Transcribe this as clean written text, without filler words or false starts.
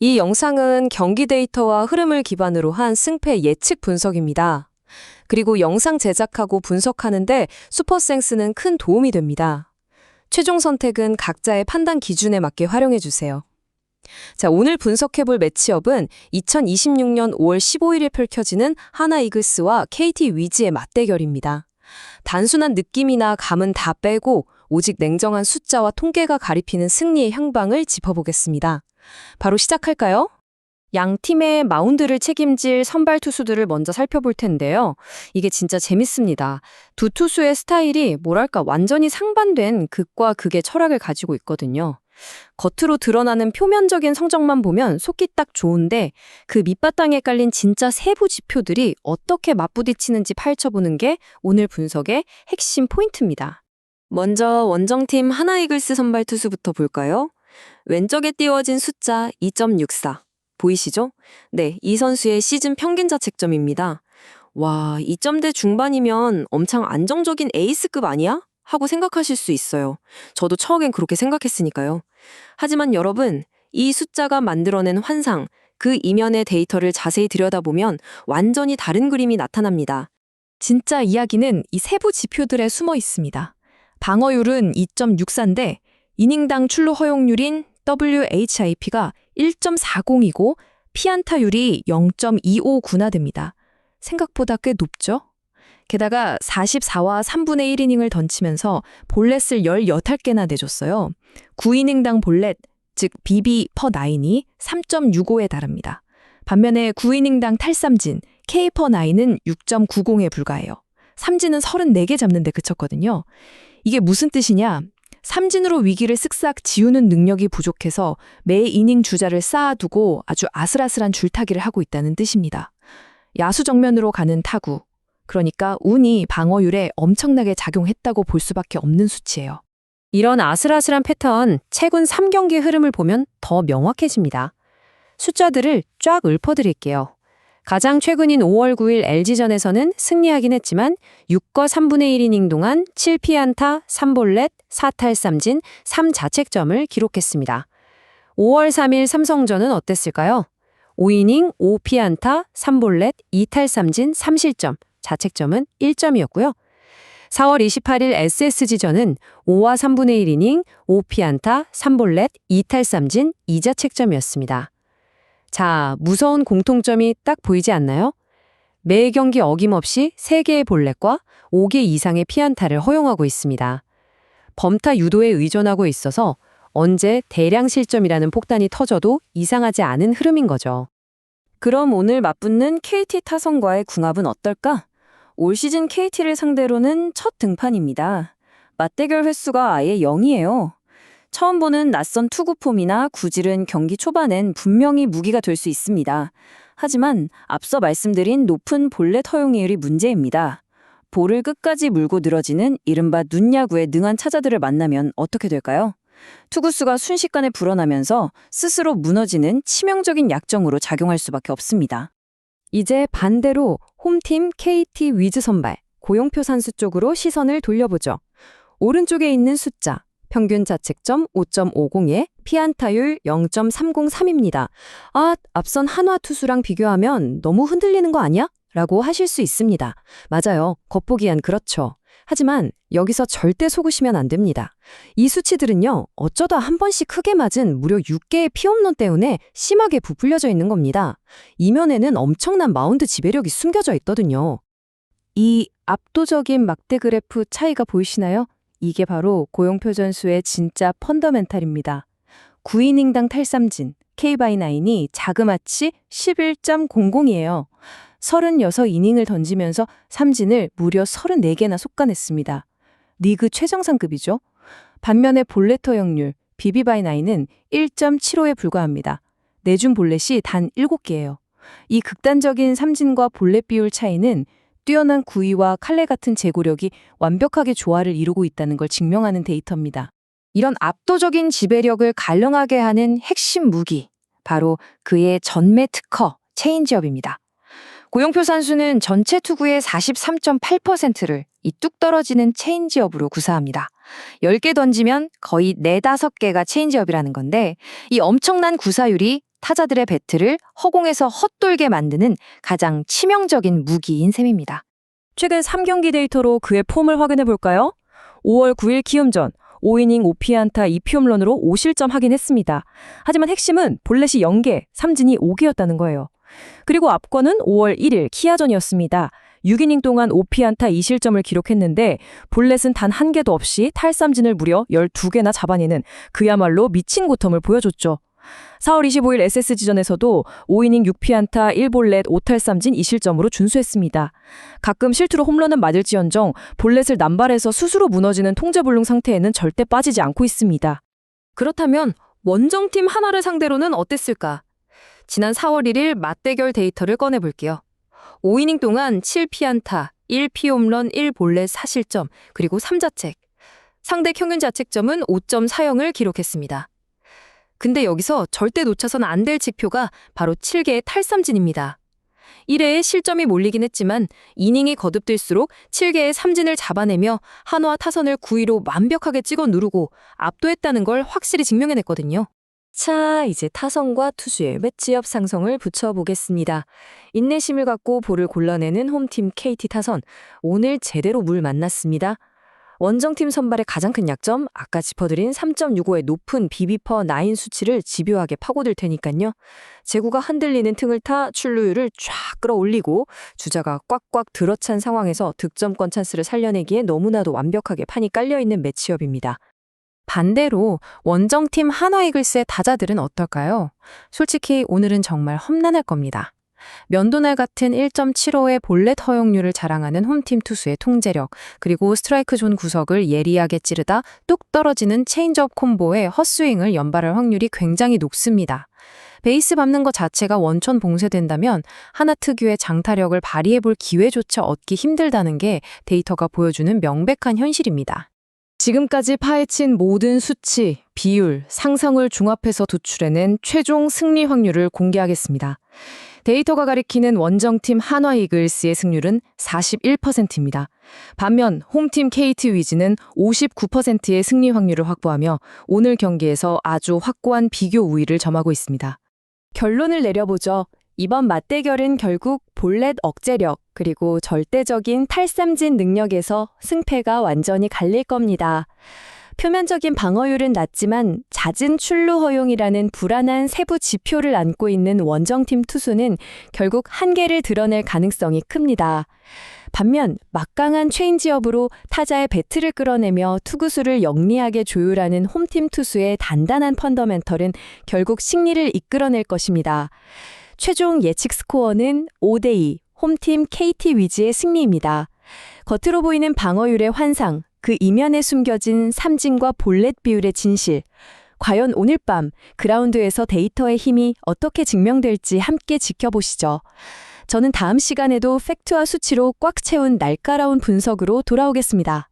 이 영상은 경기 데이터와 흐름을 기반으로 한 승패 예측 분석입니다. 그리고 영상 제작하고 분석하는데 슈퍼센스는 큰 도움이 됩니다. 최종 선택은 각자의 판단 기준에 맞게 활용해 주세요. 자, 오늘 분석해볼 매치업은 2026년 5월 15일에 펼쳐지는 하나 이글스와 KT 위즈의 맞대결입니다. 단순한 느낌이나 감은 다 빼고 오직 냉정한 숫자와 통계가 가리키는 승리의 향방을 짚어보겠습니다. 바로 시작할까요? 양 팀의 마운드를 책임질 선발 투수들을 먼저 살펴볼 텐데요. 이게 진짜 재밌습니다. 두 투수의 스타일이 뭐랄까 완전히 상반된 극과 극의 철학을 가지고 있거든요. 겉으로 드러나는 표면적인 성적만 보면 속기 딱 좋은데 그 밑바탕에 깔린 진짜 세부 지표들이 어떻게 맞부딪히는지 파헤쳐보는 게 오늘 분석의 핵심 포인트입니다. 먼저 원정팀 하나 이글스 선발 투수부터 볼까요? 왼쪽에 띄워진 숫자 2.64. 보이시죠? 네, 이 선수의 시즌 평균 자책점입니다. 와, 2점대 중반이면 엄청 안정적인 에이스급 아니야? 하고 생각하실 수 있어요. 저도 처음엔 그렇게 생각했으니까요. 하지만 여러분, 이 숫자가 만들어낸 환상, 그 이면의 데이터를 자세히 들여다보면 완전히 다른 그림이 나타납니다. 진짜 이야기는 이 세부 지표들에 숨어 있습니다. 방어율은 2.64인데 이닝당 출루 허용률인 WHIP가 1.40이고 피안타율이 0.259나 됩니다. 생각보다 꽤 높죠? 게다가 44와 3분의 1이닝을 던치면서 볼넷을 18개나 내줬어요. 9이닝당 볼넷, 즉 BB 퍼 9이 3.65에 달합니다. 반면에 9이닝당 탈삼진, K 퍼 9은 6.90에 불과해요. 삼진은 34개 잡는 데 그쳤거든요. 이게 무슨 뜻이냐? 삼진으로 위기를 쓱싹 지우는 능력이 부족해서 매 이닝 주자를 쌓아두고 아주 아슬아슬한 줄타기를 하고 있다는 뜻입니다. 야수 정면으로 가는 타구, 그러니까 운이 방어율에 엄청나게 작용했다고 볼 수밖에 없는 수치예요. 이런 아슬아슬한 패턴, 최근 3경기 흐름을 보면 더 명확해집니다. 숫자들을 쫙 읊어드릴게요. 가장 최근인 5월 9일 LG전에서는 승리하긴 했지만 6과 3분의 1이닝 동안 7피안타, 3볼넷, 4탈삼진, 3자책점을 기록했습니다. 5월 3일 삼성전은 어땠을까요? 5이닝, 5피안타, 3볼넷, 2탈삼진, 3실점, 자책점은 1점이었고요. 4월 28일 SSG전은 5와 3분의 1이닝, 5피안타, 3볼넷, 2탈삼진, 2자책점이었습니다. 자, 무서운 공통점이 딱 보이지 않나요? 매 경기 어김없이 3개의 볼넷과 5개 이상의 피안타를 허용하고 있습니다. 범타 유도에 의존하고 있어서 언제 대량 실점이라는 폭탄이 터져도 이상하지 않은 흐름인 거죠. 그럼 오늘 맞붙는 KT 타선과의 궁합은 어떨까? 올 시즌 KT를 상대로는 첫 등판입니다. 맞대결 횟수가 아예 0이에요. 처음 보는 낯선 투구 폼이나 구질은 경기 초반엔 분명히 무기가 될 수 있습니다. 하지만 앞서 말씀드린 높은 볼넷 허용률이 문제입니다. 볼을 끝까지 물고 늘어지는 이른바 눈야구의 능한 타자들을 만나면 어떻게 될까요? 투구수가 순식간에 불어나면서 스스로 무너지는 치명적인 약점으로 작용할 수밖에 없습니다. 이제 반대로 홈팀 KT 위즈 선발, 고용표 선수 쪽으로 시선을 돌려보죠. 오른쪽에 있는 숫자, 평균 자책점 5.50에 피안타율 0.303입니다. 아, 앞선 한화 투수랑 비교하면 너무 흔들리는 거 아니야? 라고 하실 수 있습니다. 맞아요. 겉보기엔 그렇죠. 하지만 여기서 절대 속으시면 안 됩니다. 이 수치들은요, 어쩌다 한 번씩 크게 맞은 무려 6개의 피홈런 때문에 심하게 부풀려져 있는 겁니다. 이면에는 엄청난 마운드 지배력이 숨겨져 있거든요. 이 압도적인 막대 그래프 차이가 보이시나요? 이게 바로 고용표 전수의 진짜 펀더멘탈입니다. 9이닝당 탈삼진, K/9이 자그마치 11.00이에요. 36이닝을 던지면서 삼진을 무려 34개나 속가냈습니다. 리그 최정상급이죠. 반면에 볼넷 허용률, BB/9은 1.75에 불과합니다. 내준 볼넷이 단 7개예요. 이 극단적인 삼진과 볼넷 비율 차이는 뛰어난 구위와 칼날 같은 제고력이 완벽하게 조화를 이루고 있다는 걸 증명하는 데이터입니다. 이런 압도적인 지배력을 갈령하게 하는 핵심 무기, 바로 그의 전매 특허, 체인지업입니다. 고용표 선수는 전체 투구의 43.8%를 이 뚝 떨어지는 체인지업으로 구사합니다. 10개 던지면 거의 4, 5개가 체인지업이라는 건데 이 엄청난 구사율이 타자들의 배트를 허공에서 헛돌게 만드는 가장 치명적인 무기인 셈입니다. 최근 3경기 데이터로 그의 폼을 확인해 볼까요? 5월 9일 키움전 5이닝 5피안타 2피홈런으로 5실점 하긴 했습니다. 하지만 핵심은 볼넷이 0개, 삼진이 5개였다는 거예요. 그리고 압권은 5월 1일 키아전이었습니다. 6이닝 동안 5피안타 2실점을 기록했는데 볼넷은 단 한 개도 없이 탈삼진을 무려 12개나 잡아내는 그야말로 미친 고텀을 보여줬죠. 4월 25일 SSG전에서도 5이닝 6피안타 1볼넷 5탈삼진 2실점으로 준수했습니다. 가끔 실투로 홈런은 맞을지언정 볼넷을 남발해서 스스로 무너지는 통제불능 상태에는 절대 빠지지 않고 있습니다. 그렇다면 원정팀 하나를 상대로는 어땠을까? 지난 4월 1일 맞대결 데이터를 꺼내볼게요. 5이닝 동안 7피안타, 1피홈런 1볼넷 4실점, 그리고 3자책. 상대 평균 자책점은 5.40을 기록했습니다. 근데 여기서 절대 놓쳐선 안 될 지표가 바로 7개의 탈삼진입니다. 1회에 실점이 몰리긴 했지만 이닝이 거듭될수록 7개의 삼진을 잡아내며 한화 타선을 9위로 완벽하게 찍어 누르고 압도했다는 걸 확실히 증명해냈거든요. 자, 이제 타선과 투수의 매치업 상성을 붙여보겠습니다. 인내심을 갖고 볼을 골라내는 홈팀 KT 타선, 오늘 제대로 물 만났습니다. 원정팀 선발의 가장 큰 약점, 아까 짚어드린 3.65의 높은 BB/9 수치를 집요하게 파고들 테니까요. 제구가 흔들리는 틈을 타 출루율을 쫙 끌어올리고 주자가 꽉꽉 들어찬 상황에서 득점권 찬스를 살려내기에 너무나도 완벽하게 판이 깔려있는 매치업입니다. 반대로 원정팀 한화이글스의 타자들은 어떨까요? 솔직히 오늘은 정말 험난할 겁니다. 면도날 같은 1.75의 볼넷 허용률을 자랑하는 홈팀 투수의 통제력, 그리고 스트라이크 존 구석을 예리하게 찌르다 뚝 떨어지는 체인지업 콤보에 헛스윙을 연발할 확률이 굉장히 높습니다. 베이스 밟는 것 자체가 원천 봉쇄된다면 하나 특유의 장타력을 발휘해볼 기회조차 얻기 힘들다는 게 데이터가 보여주는 명백한 현실입니다. 지금까지 파헤친 모든 수치, 비율, 상상을 종합해서 도출해낸 최종 승리 확률을 공개하겠습니다. 데이터가 가리키는 원정팀 한화 이글스의 승률은 41%입니다. 반면 홈팀 KT 위즈는 59%의 승리 확률을 확보하며 오늘 경기에서 아주 확고한 비교 우위를 점하고 있습니다. 결론을 내려보죠. 이번 맞대결은 결국 볼넷 억제력 그리고 절대적인 탈삼진 능력에서 승패가 완전히 갈릴 겁니다. 표면적인 방어율은 낮지만 잦은 출루 허용이라는 불안한 세부 지표를 안고 있는 원정팀 투수는 결국 한계를 드러낼 가능성이 큽니다. 반면 막강한 체인지업으로 타자의 배트를 끌어내며 투구수를 영리하게 조율하는 홈팀 투수의 단단한 펀더멘털은 결국 승리를 이끌어낼 것입니다. 최종 예측 스코어는 5대2, 홈팀 KT 위즈의 승리입니다. 겉으로 보이는 방어율의 환상, 그 이면에 숨겨진 삼진과 볼넷 비율의 진실. 과연 오늘 밤 그라운드에서 데이터의 힘이 어떻게 증명될지 함께 지켜보시죠. 저는 다음 시간에도 팩트와 수치로 꽉 채운 날카로운 분석으로 돌아오겠습니다.